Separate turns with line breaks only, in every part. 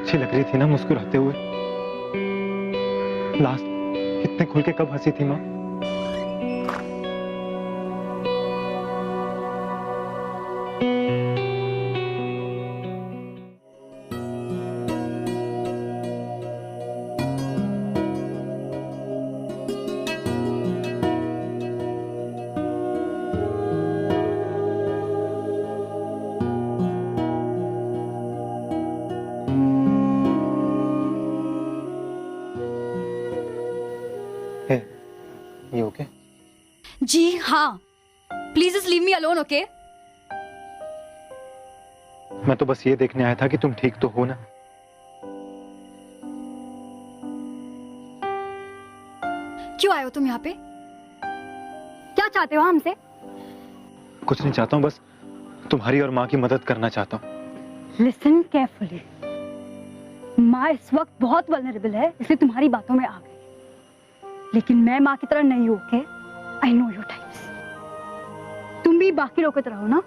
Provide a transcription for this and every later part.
अच्छी लग रही थी ना मुस्कुराते हुए। लास्ट कितने खुल के कब हंसी थी माँ। ये ओके?
जी हाँ, please just leave me alone, okay?
मैं तो बस ये देखने आया था कि तुम ठीक तो हो ना।
क्यों आए हो तुम यहाँ पे? क्या चाहते हो हमसे?
कुछ नहीं चाहता हूँ, बस तुम्हारी और माँ की मदद करना चाहता हूँ।
Listen carefully. माँ इस वक्त बहुत वल्नरेबल है, इसलिए तुम्हारी बातों में आ गई। लेकिन मैं माँ की तरह नहीं हूँ, okay? I know your types. तुम भी बाकी लोगों की तरह हो ना,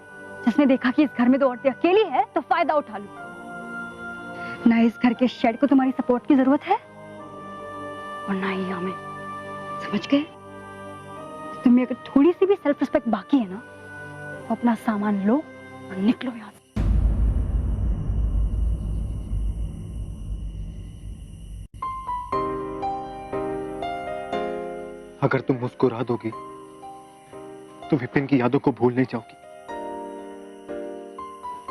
जिसने देखा कि इस घर में 2 औरतें अकेली है तो फायदा उठा लो। ना इस घर के शेड को तुम्हारी सपोर्ट की जरूरत है और ना ही हमें, समझ गए? तुम्हें अगर थोड़ी सी भी सेल्फ रिस्पेक्ट बाकी है ना, तो अपना सामान लो और निकलो यहाँ से।
अगर तुम मुस्कुरा दोगी तो विपिन की यादों को भूल नहीं जाओगी।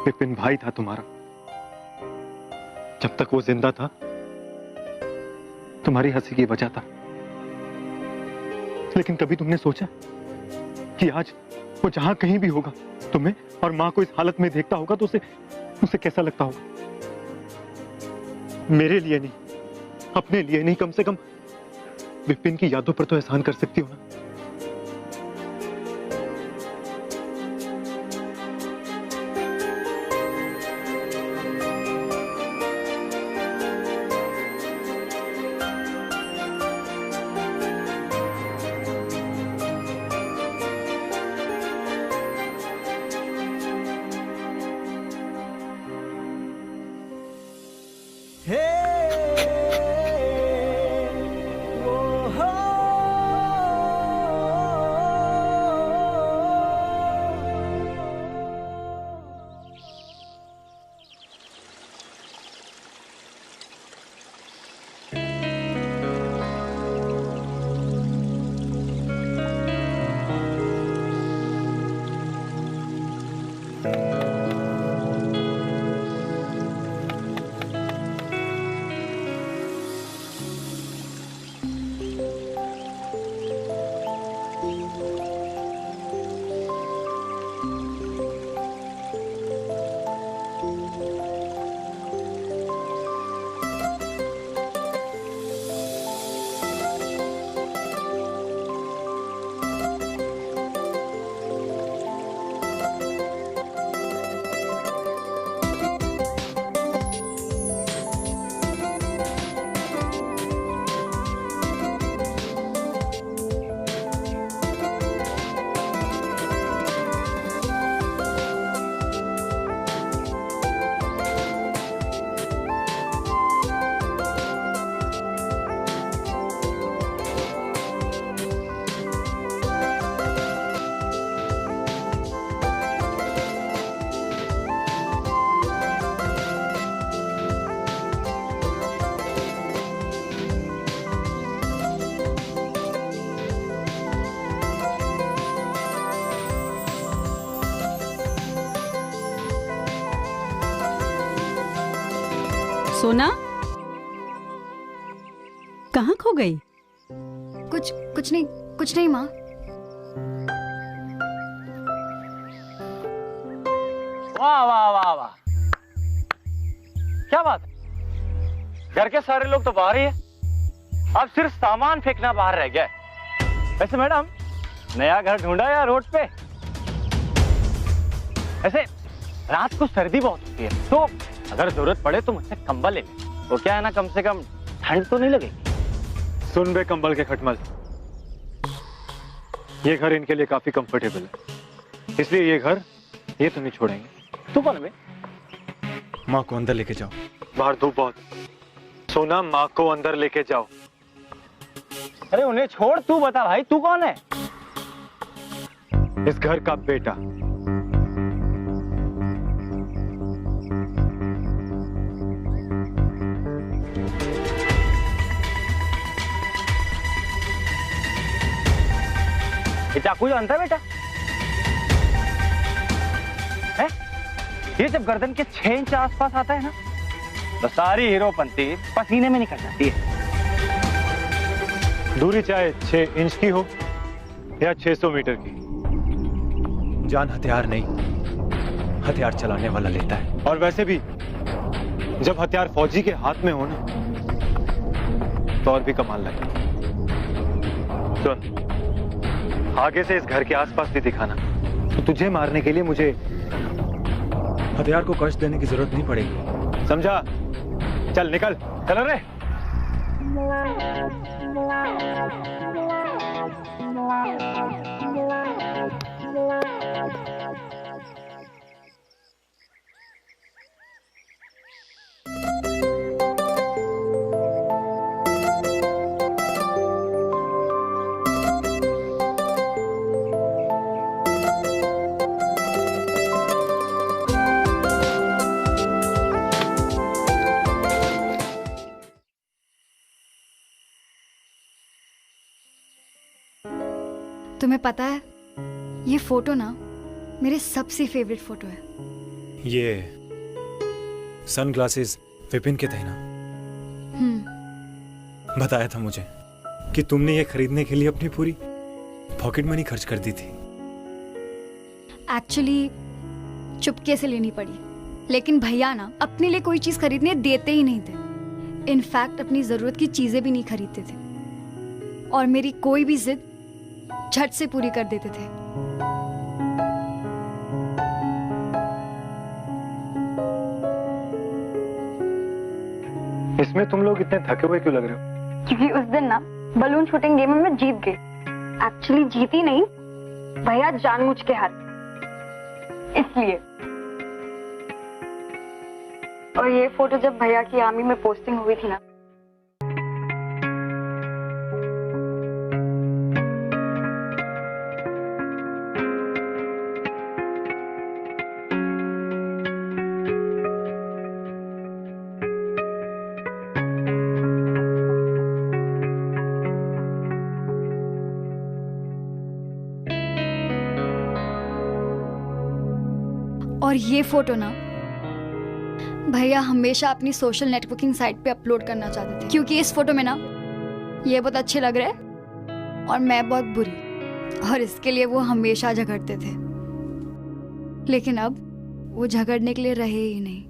विपिन भाई था तुम्हारा। जब तक वो जिंदा था तुम्हारी हंसी की वजह था। लेकिन कभी तुमने सोचा कि आज वो जहां कहीं भी होगा, तुम्हें और मां को इस हालत में देखता होगा तो उसे कैसा लगता होगा? मेरे लिए नहीं, अपने लिए नहीं, कम से कम विपिन की यादों पर तो एहसान कर सकती हो ना।
सोना, कहाँ खो गई?
कुछ नहीं माँ।
वाह वाह वाह वाह, क्या बात है? घर के सारे लोग तो बाहर ही है, अब सिर्फ सामान फेंकना बाहर रह गया है। वैसे मैडम, नया घर ढूंढा या रोड पे? ऐसे रात को सर्दी बहुत होती है, तो अगर जरूरत पड़े तो मुझसे कंबल ले ले। वो क्या है ना, कम से कम ठंड तो नहीं लगेगी।
सुन बे कंबल के खटमल, ये घर इनके लिए काफी कंफर्टेबल है, इसलिए ये घर ये तो नहीं छोड़ेंगे।
तू कौन है बे?
माँ को अंदर लेके जाओ। बाहर धूप बहुत। सोना, माँ को अंदर लेके जाओ।
अरे उन्हें छोड़, तू बता भाई, तू कौन है?
इस घर का बेटा।
ये चाकू जानता है बेटा? है? ये जब गर्दन के 6 इंच आसपास आता है ना, तो सारी हीरोपंती पसीने में निकल जाती है।
दूरी चाहे 6 इंच की हो या 600 मीटर की, जान हथियार नहीं, हथियार चलाने वाला लेता है। और वैसे भी जब हथियार फौजी के हाथ में हो ना, तो और भी कमाल लगे। सुन, आगे से इस घर के आसपास भी दिखाना, तो तुझे मारने के लिए मुझे हथियार को कष्ट देने की जरूरत नहीं पड़ेगी, समझा? चल निकल, चल रे।
तुम्हें पता है, ये फोटो ना मेरे सबसे फेवरेट फोटो है।
ये सनग्लासेस विपिन के थे ना? बताया था मुझे कि तुमने ये खरीदने के लिए अपनी पूरी पॉकेट मनी खर्च कर दी थी।
एक्चुअली चुपके से लेनी पड़ी, लेकिन भैया ना अपने लिए कोई चीज खरीदने देते ही नहीं थे। इनफैक्ट अपनी जरूरत की चीजें भी नहीं खरीदते थे, और मेरी कोई भी जिद झट से पूरी कर देते थे।
इसमें तुम लोग इतने थके हुए क्यों लग रहे हो?
क्योंकि उस दिन ना बलून शूटिंग गेम में मैं जीत गई। एक्चुअली जीती नहीं, भैया जानबूझ के हार, इसलिए। और ये फोटो जब भैया की आर्मी में पोस्टिंग हुई थी ना, और ये फोटो ना भैया हमेशा अपनी सोशल नेटवर्किंग साइट पे अपलोड करना चाहते थे, क्योंकि इस फोटो में ना ये बहुत अच्छे लग रहे हैं और मैं बहुत बुरी, और इसके लिए वो हमेशा झगड़ते थे। लेकिन अब वो झगड़ने के लिए रहे ही नहीं।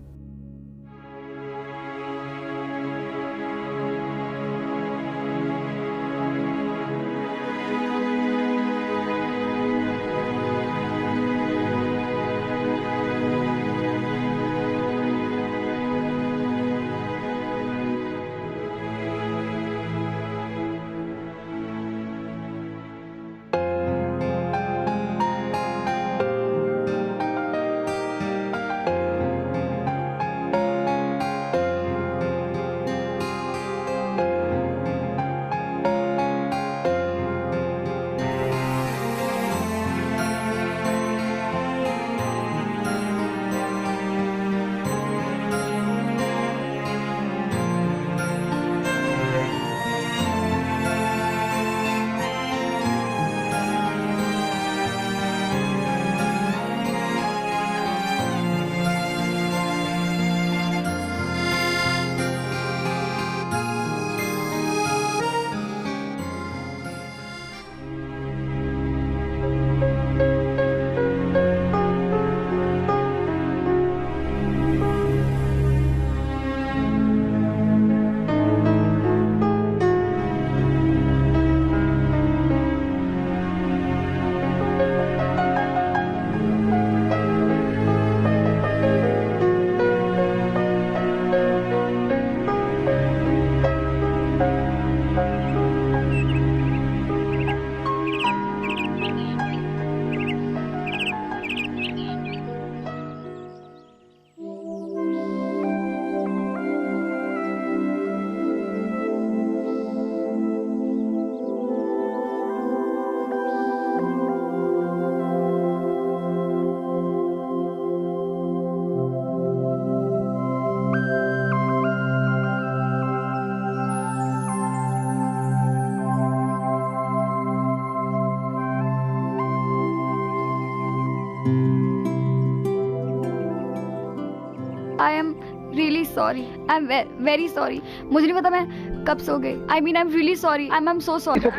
Sorry, I am very sorry. मुझे नहीं पता मैं कब सो गई। I mean I am really sorry, I am so sorry.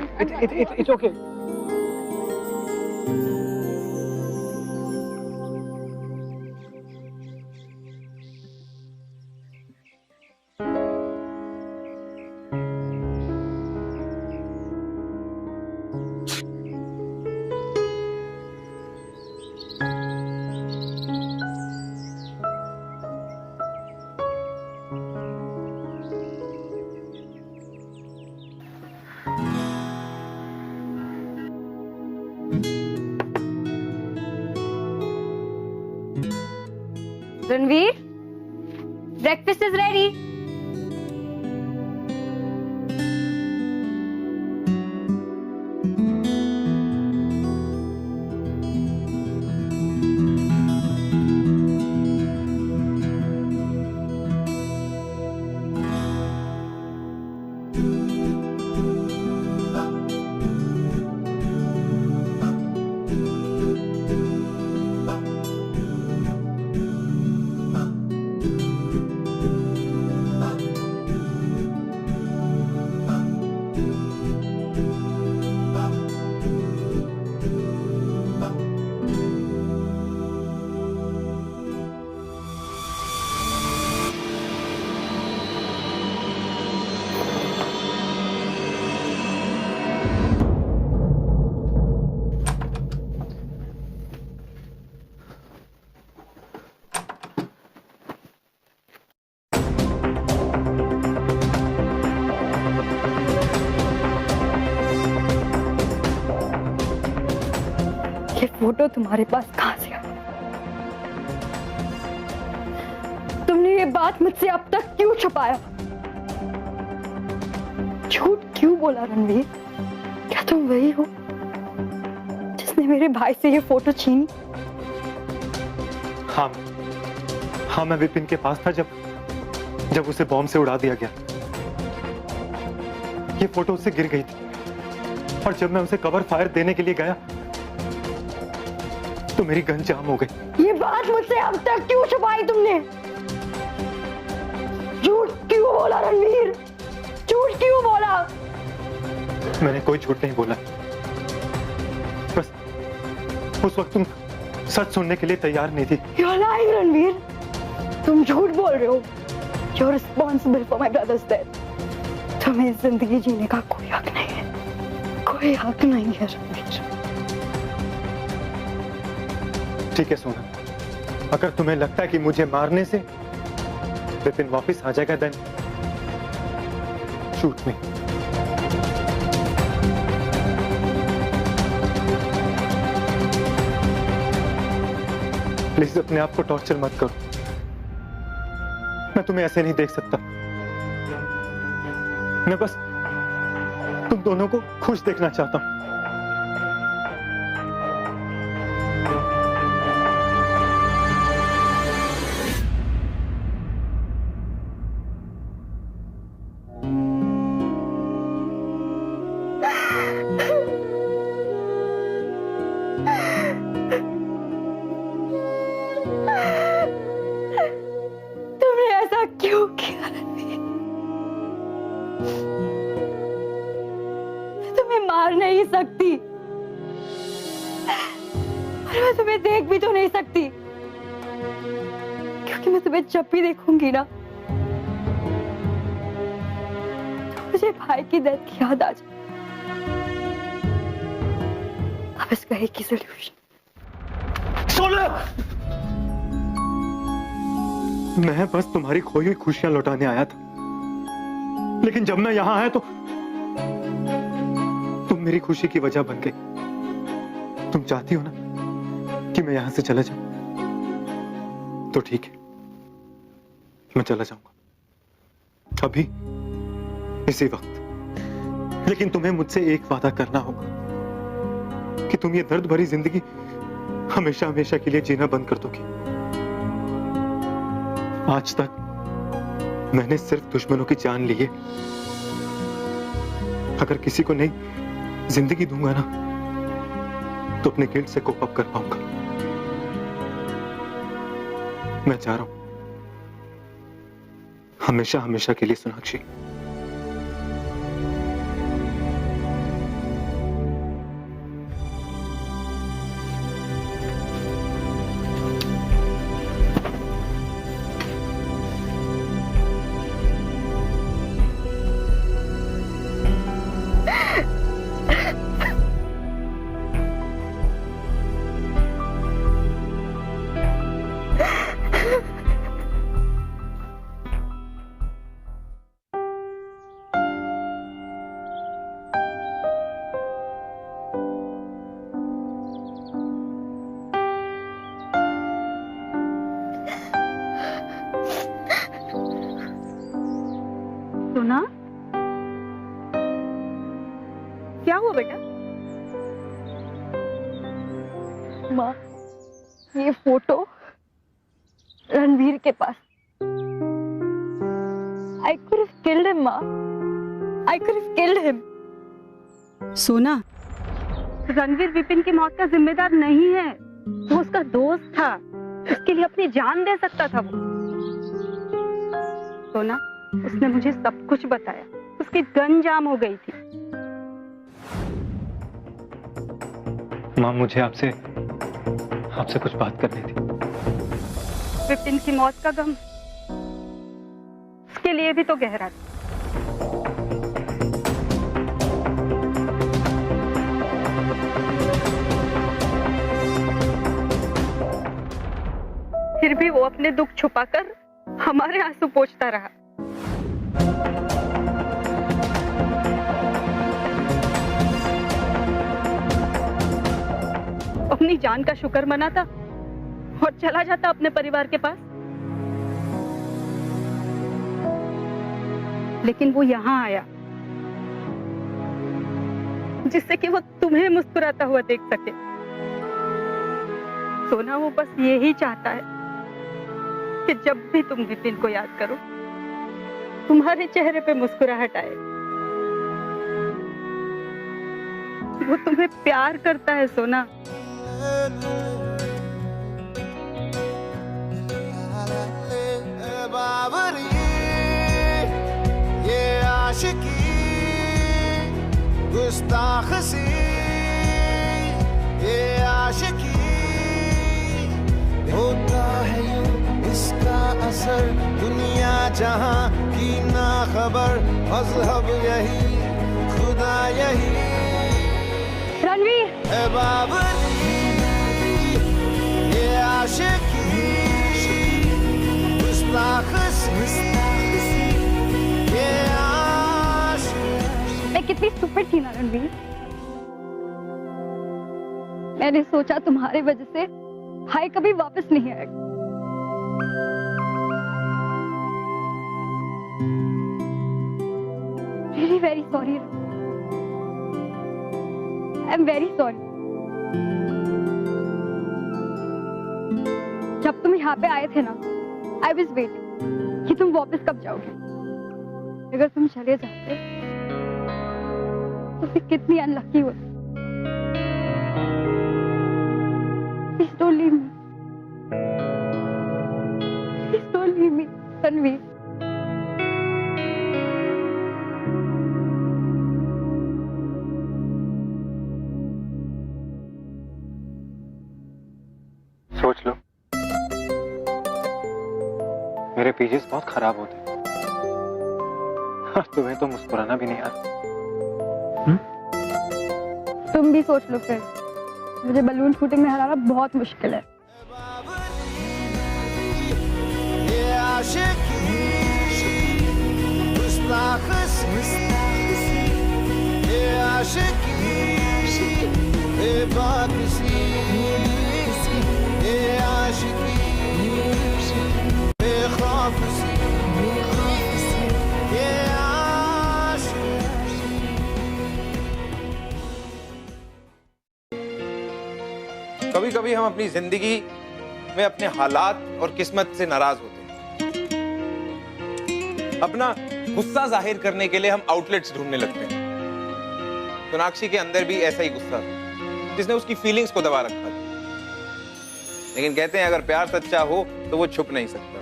It's okay.
Ranveer, breakfast is ready. ये फोटो तुम्हारे पास कहां से आया? तुमने ये बात मुझसे अब तक क्यों छुपाया? झूठ क्यों बोला रणवीर? क्या तुम वही हो जिसने मेरे भाई से ये फोटो छीनी?
हाँ, मैं विपिन के पास था जब उसे बॉम्ब से उड़ा दिया गया। ये फोटो उससे गिर गई थी और जब मैं उसे कवर फायर देने के लिए गया तो मेरी गन जाम हो गई।
ये बात मुझसे अब तक क्यों छुपाई तुमने? झूठ क्यों बोला रणवीर? झूठ क्यों बोला?
मैंने कोई झूठ नहीं बोला, बस उस वक्त तुम सच सुनने के लिए तैयार नहीं थी।
You're lying, Ranveer. तुम झूठ बोल रहे हो। You're responsible for my brother's death. तुम्हें जिंदगी जीने का कोई हक नहीं है, कोई हक नहीं है रणवीर।
ठीक है सोना, अगर तुम्हें लगता है कि मुझे मारने से विपिन वापस आ जाएगा देन शूट मी। प्लीज अपने आप को टॉर्चर मत करो, मैं तुम्हें ऐसे नहीं देख सकता। मैं बस तुम दोनों को खुश देखना चाहता हूं।
तुमने ऐसा क्यों किया रणवीर? मैं तुम्हें मार नहीं सकती और मैं तुम्हें देख भी तो नहीं सकती, क्योंकि मैं तुम्हें जब भी देखूंगी ना तो मुझे भाई की डेथ की याद आ जाए। अब इसका एक ही सॉल्यूशन।
मैं बस तुम्हारी खोई हुई खुशियां लौटाने आया था, लेकिन जब मैं यहां आया तो तुम मेरी खुशी की वजह बन गई। तुम चाहती हो ना कि मैं यहां से चला जाऊं, तो ठीक है, मैं चला जाऊंगा अभी इसी वक्त। लेकिन तुम्हें मुझसे एक वादा करना होगा कि तुम ये दर्द भरी जिंदगी हमेशा हमेशा के लिए जीना बंद कर दोगी। आज तक मैंने सिर्फ दुश्मनों की जान ली है। अगर किसी को नई जिंदगी दूंगा ना तो अपने गिल्ट से कोप अप कर पाऊंगा। मैं चाह रहा हूं हमेशा हमेशा के लिए सोनाक्षी।
सोना, क्या हुआ बेटा? माँ, ये फोटो रणवीर के पास। I could have killed him, माँ। I could have killed him।
सोना,
रणवीर विपिन की मौत का जिम्मेदार नहीं है। वो उसका दोस्त था, उसके लिए अपनी जान दे सकता था वो। सोना, उसने मुझे सब कुछ बताया। उसकी गन जाम हो गई थी।
माँ, मुझे आपसे कुछ बात करनी थी।
विपिन की मौत का गम उसके लिए भी तो गहरा था। फिर भी वो अपने दुख छुपाकर हमारे आंसू पोंछता रहा। अपनी जान का शुक्र मनाता और चला जाता अपने परिवार के पास। लेकिन वो यहाँ आया जिससे कि वो तुम्हें मुस्कुराता हुआ देख सके। सोना, वो बस यही चाहता है कि जब भी तुम विपिन को याद करो, तुम्हारे चेहरे पे मुस्कुराहट आए। वो तुम्हें प्यार करता है सोना।
बाबरी ये आशिकी गुस्ताख सी ये आशिकी होता है यूं इसका असर दुनिया जहां की ना खबर मजहब यही खुदा यही
रणवीर,
बाबरी ये आशिकी
मैं कितनी स्टूपिड थी ना रणवीर। मैंने सोचा तुम्हारे वजह से हाय कभी वापस नहीं आएगा। Really very sorry। I am very sorry। जब तुम यहाँ पे आए थे ना, I was waiting कि तुम वापस कब जाओगे। अगर तुम चले जाते तो फिर कितनी अनलकी होती। Please don't leave me। Please don't leave me, Ranveer.
सोच लो, मेरे पीजेस बहुत खराब होते हैं। तुम्हें तो मुस्कुराना भी नहीं आता।
तुम भी सोच लो फिर। मुझे बलून शूटिंग में हराना बहुत मुश्किल है।
ये आशिकी गुस्ताख सी ये आशिकी बेबाकी ये आशिकी बेखौफ सी ये आशिकी।
कभी कभी हम अपनी जिंदगी में अपने हालात और किस्मत से नाराज होते हैं। अपना गुस्सा जाहिर करने के लिए हम आउटलेट्स ढूंढने लगते हैं। सोनाक्षी के अंदर भी ऐसा ही गुस्सा था जिसने उसकी फीलिंग्स को दबा रखा था। लेकिन कहते हैं अगर प्यार सच्चा हो तो वो छुप नहीं सकता।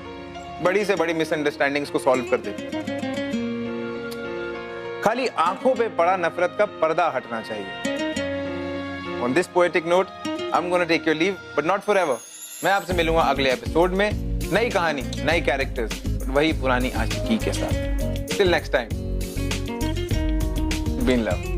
बड़ी से बड़ी मिसअंडरस्टैंडिंग्स को सॉल्व कर देती है। खाली आंखों पे पड़ा नफरत का पर्दा हटना चाहिए। On this poetic note I am gonna take your leave, but not forever. मैं आपसे मिलूंगा अगले एपिसोड में, नई कहानी, नई कैरेक्टर्स, वही पुरानी आशिकी के साथ। Till next time, be in love.